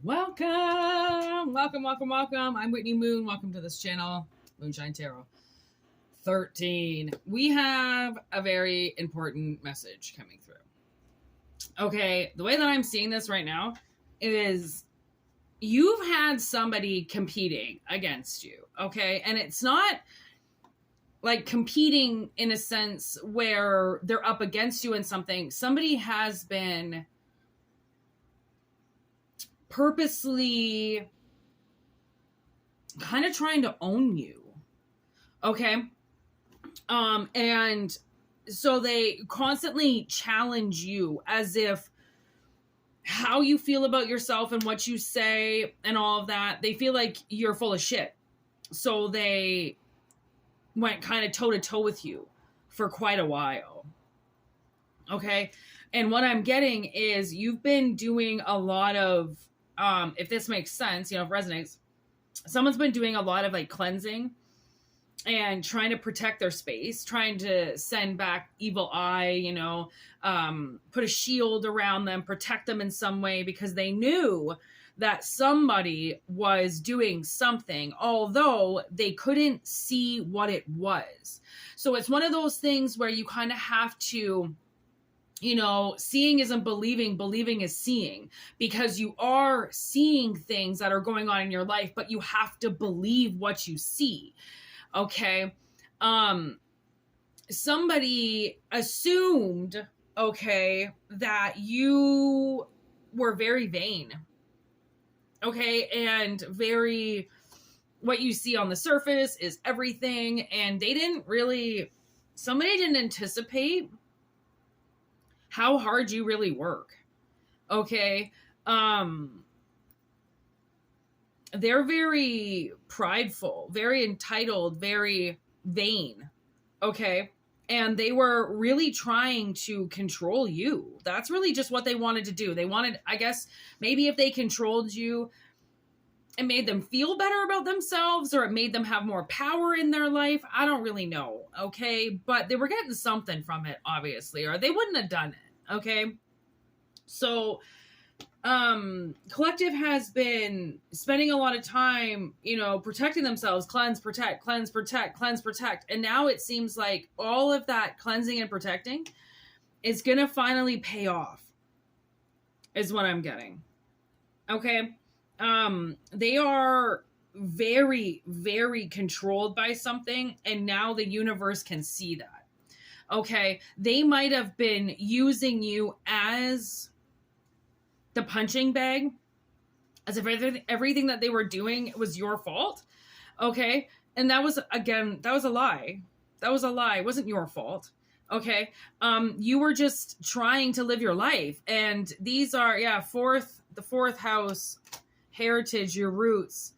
Welcome. I'm Whitney Moon. Welcome to this channel, Moonshine Tarot 13. We have a very important message coming through. Okay, the way that I'm seeing this right now is you've had somebody competing against you, okay? And it's not like competing in a sense where they're up against you in something. Somebody has been purposely kind of trying to own you, okay? And so they constantly challenge you as if how you feel about yourself and what you say and all of that, they feel like you're full of shit. So they went kind of toe to toe with you for quite a while, okay? And what I'm getting is you've been doing a lot of, if this makes sense, if it resonates, someone's been doing a lot of like cleansing and trying to protect their space, trying to send back evil eye, put a shield around them, protect them in some way, because they knew that somebody was doing something, although they couldn't see what it was. So it's one of those things where you kind of have to, seeing isn't believing, believing is seeing, because you are seeing things that are going on in your life, but you have to believe what you see. Okay. Somebody assumed, okay, that you were very vain. Okay. And what you see on the surface is everything. And somebody didn't anticipate how hard you really work. Okay. They're very prideful, very entitled, very vain. Okay. And they were really trying to control you. That's really just what they wanted to do. They wanted, I guess, maybe if they controlled you, it made them feel better about themselves, or it made them have more power in their life. I don't really know. Okay. But they were getting something from it, obviously, or they wouldn't have done it. Okay. So, collective has been spending a lot of time, protecting themselves, cleanse, protect. And now it seems like all of that cleansing and protecting is going to finally pay off, is what I'm getting. Okay. They are very, very controlled by something, and now the universe can see that. Okay. They might have been using you as the punching bag, as if everything that they were doing was your fault. Okay. And that was a lie. It wasn't your fault. Okay. You were just trying to live your life. And these are, the fourth house, heritage, your roots.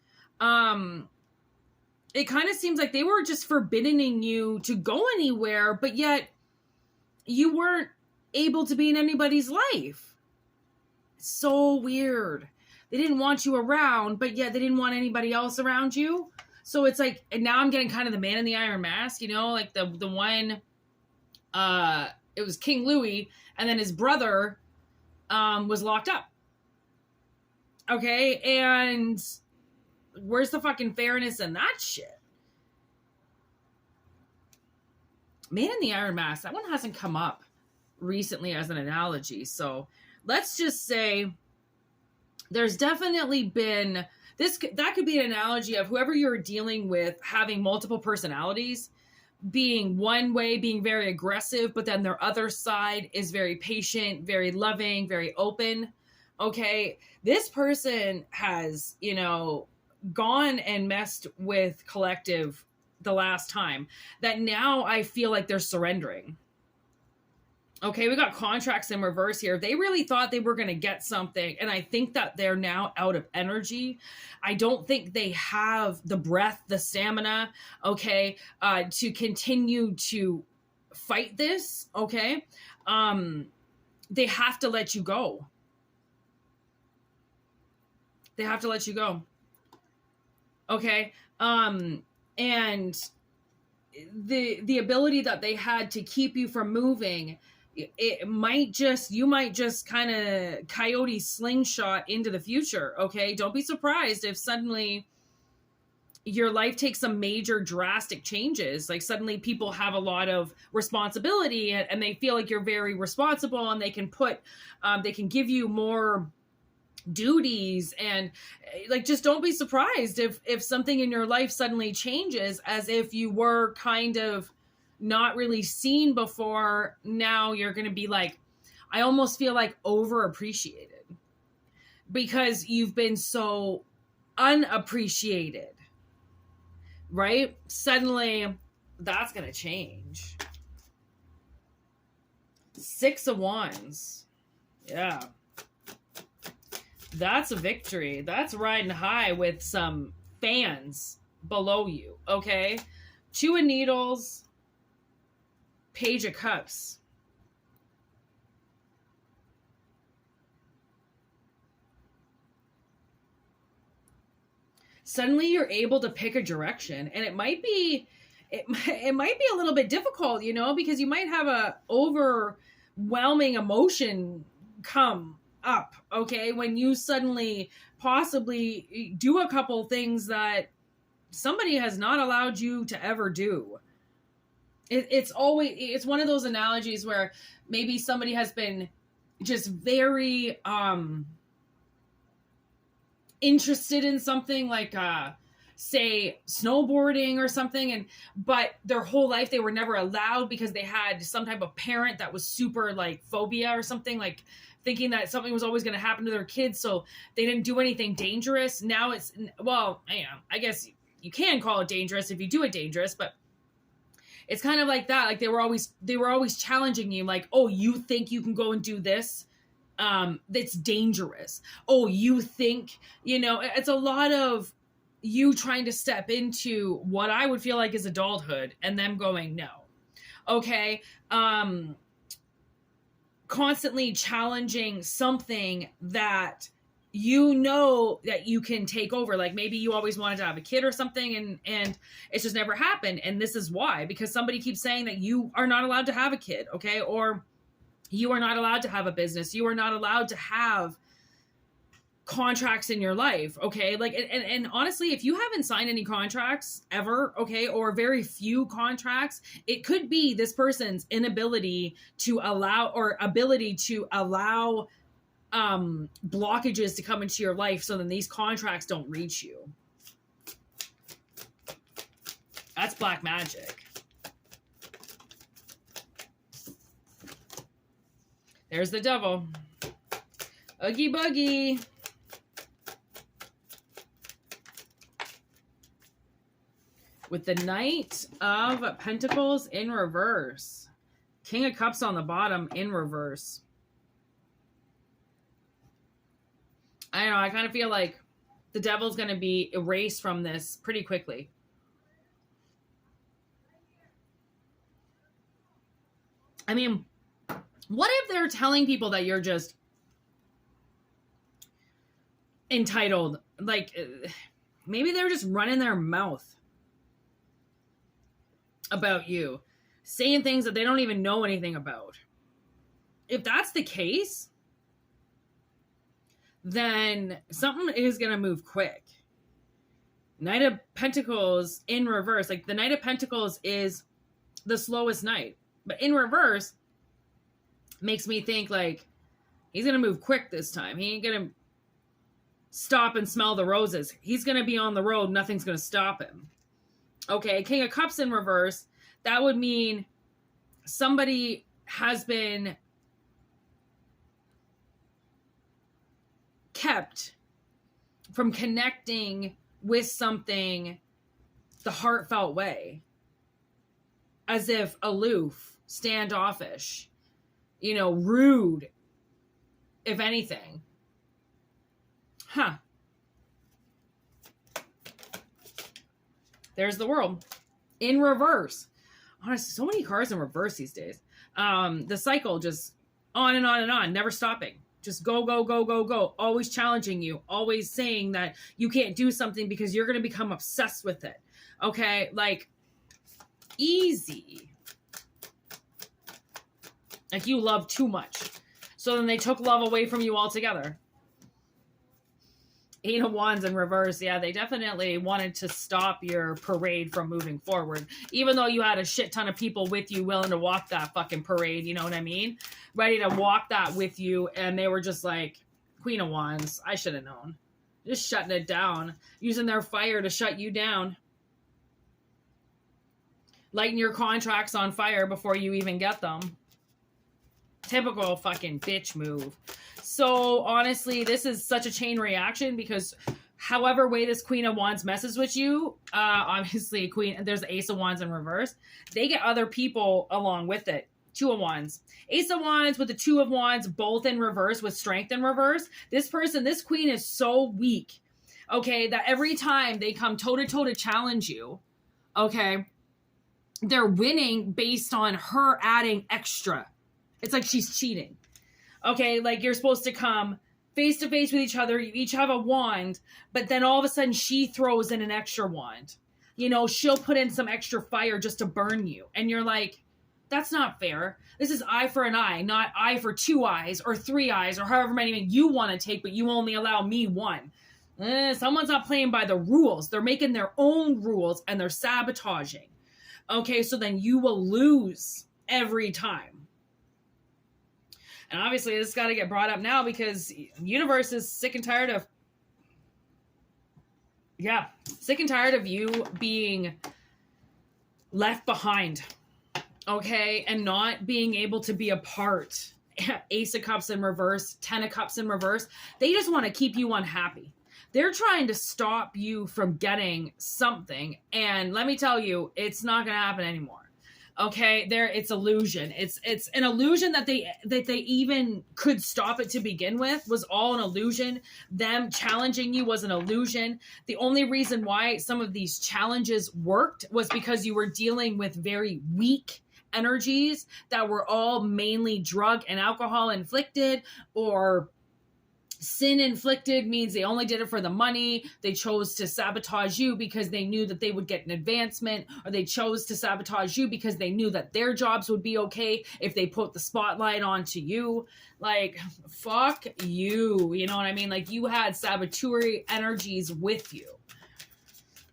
It kind of seems like they were just forbidding you to go anywhere, but yet you weren't able to be in anybody's life. So weird. They didn't want you around, but yet they didn't want anybody else around you. So it's like, and now I'm getting kind of the man in the iron mask, like the one, it was King Louis, and then his brother was locked up. Okay. And where's the fucking fairness in that shit? Man in the iron mask, that one hasn't come up recently as an analogy. So let's just say there's definitely been that could be an analogy of whoever you're dealing with having multiple personalities, being one way, being very aggressive, but then their other side is very patient, very loving, very open. Okay. This person has, gone and messed with collective the last time, that now I feel like they're surrendering. Okay, we got contracts in reverse here. They really thought they were going to get something, and I think that they're now out of energy. I don't think they have the breath, the stamina, okay, to continue to fight this, okay? They have to let you go. They have to let you go. Okay? And the ability that they had to keep you from moving you might just kind of coyote slingshot into the future. Okay. Don't be surprised if suddenly your life takes some major drastic changes. Like suddenly people have a lot of responsibility and they feel like you're very responsible and they can give you more duties. And like, just don't be surprised if something in your life suddenly changes, as if you were kind of not really seen before. Now you're going to be like, I almost feel like overappreciated because you've been so unappreciated. Right? Suddenly, that's going to change. 6 of Wands. Yeah. That's a victory. That's riding high with some fans below you. Okay? 2 of Needles. Page of Cups. Suddenly you're able to pick a direction, and it might be a little bit difficult, you know, because you might have a overwhelming emotion come up, okay, when you suddenly possibly do a couple things that somebody has not allowed you to ever do. It's one of those analogies where maybe somebody has been just very interested in something, like say snowboarding or something, but their whole life they were never allowed because they had some type of parent that was super like phobia or something, like thinking that something was always going to happen to their kids, so they didn't do anything dangerous. Now it's, well, I guess you can call it dangerous if you do it dangerous, but it's kind of like that. Like they were always challenging you, like, oh, you think you can go and do this? That's dangerous. Oh, you think, you know, it's a lot of you trying to step into what I would feel like is adulthood and them going, no. Okay. Constantly challenging something that you know that you can take over. Like maybe you always wanted to have a kid or something and it's just never happened. And this is why, because somebody keeps saying that you are not allowed to have a kid. Okay. Or you are not allowed to have a business. You are not allowed to have contracts in your life. Okay. Like, and honestly, if you haven't signed any contracts ever, okay, or very few contracts, it could be this person's inability to allow blockages to come into your life. So then these contracts don't reach you. That's black magic. There's the devil. Oogie boogie. With the Knight of Pentacles in reverse. King of Cups on the bottom in reverse. I don't know, I kind of feel like the devil's going to be erased from this pretty quickly. I mean, what if they're telling people that you're just entitled? Like, maybe they're just running their mouth about you, saying things that they don't even know anything about. If that's the case, then something is going to move quick. Knight of Pentacles in reverse. Like the Knight of Pentacles is the slowest knight, but in reverse makes me think like he's going to move quick this time. He ain't going to stop and smell the roses. He's going to be on the road. Nothing's going to stop him. Okay, King of Cups in reverse. That would mean somebody has been kept from connecting with something the heartfelt way. As if aloof, standoffish, you know, rude, if anything. Huh. There's the World in reverse. Honestly, so many cards in reverse these days. The cycle just on and on and on, never stopping. Just go, go, go, go, go. Always challenging you. Always saying that you can't do something because you're going to become obsessed with it. Okay? Like, easy. Like you love too much. So then they took love away from you altogether. 8 of Wands in reverse. Yeah, they definitely wanted to stop your parade from moving forward. Even though you had a shit ton of people with you willing to walk that fucking parade, you know what I mean? Ready to walk that with you. And they were just like, Queen of Wands, I should have known. Just shutting it down. Using their fire to shut you down. Lighting your contracts on fire before you even get them. Typical fucking bitch move. So honestly, this is such a chain reaction because however way this Queen of Wands messes with you, obviously there's the Ace of Wands in reverse. They get other people along with it. 2 of Wands. Ace of Wands with the 2 of Wands, both in reverse with strength in reverse. This person, this queen is so weak, okay, that every time they come toe-to-toe to challenge you, okay, they're winning based on her adding extra. It's like she's cheating. Okay, like you're supposed to come face to face with each other. You each have a wand, but then all of a sudden she throws in an extra wand. You know, she'll put in some extra fire just to burn you. And you're like, that's not fair. This is eye for an eye, not eye for 2 eyes or 3 eyes or however many you want to take, but you only allow me 1. Someone's not playing by the rules. They're making their own rules and they're sabotaging. Okay, so then you will lose every time. And obviously this got to get brought up now because universe is sick and tired of, sick and tired of you being left behind, okay, and not being able to be a part. Ace of Cups in reverse, 10 of Cups in reverse. They just want to keep you unhappy. They're trying to stop you from getting something. And let me tell you, it's not going to happen anymore. Okay, it's illusion. It's an illusion that they even could stop it to begin with was all an illusion. Them challenging you was an illusion. The only reason why some of these challenges worked was because you were dealing with very weak energies that were all mainly drug and alcohol inflicted or sin inflicted, means they only did it for the money. They chose to sabotage you because they knew that they would get an advancement, or they chose to sabotage you because they knew that their jobs would be okay if they put the spotlight onto you. Like, fuck you. You know what I mean? Like, you had saboteur energies with you.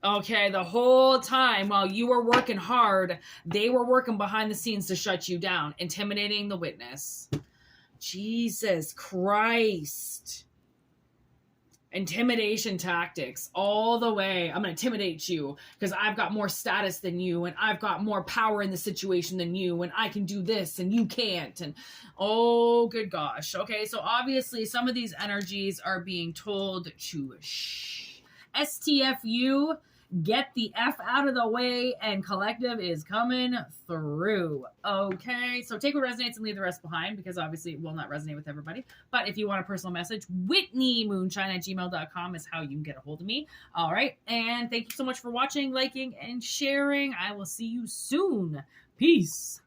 Okay, the whole time while you were working hard, they were working behind the scenes to shut you down, intimidating the witness. Jesus Christ. Intimidation tactics all the way. I'm going to intimidate you because I've got more status than you and I've got more power in the situation than you and I can do this and you can't. And oh, good gosh. Okay, so obviously some of these energies are being told to shh. STFU, get the F out of the way, and collective is coming through. Okay, so take what resonates and leave the rest behind because obviously it will not resonate with everybody. But if you want a personal message, whitneymoonshine@gmail.com is how you can get a hold of me. All right, and thank you so much for watching, liking, and sharing. I will see you soon. Peace.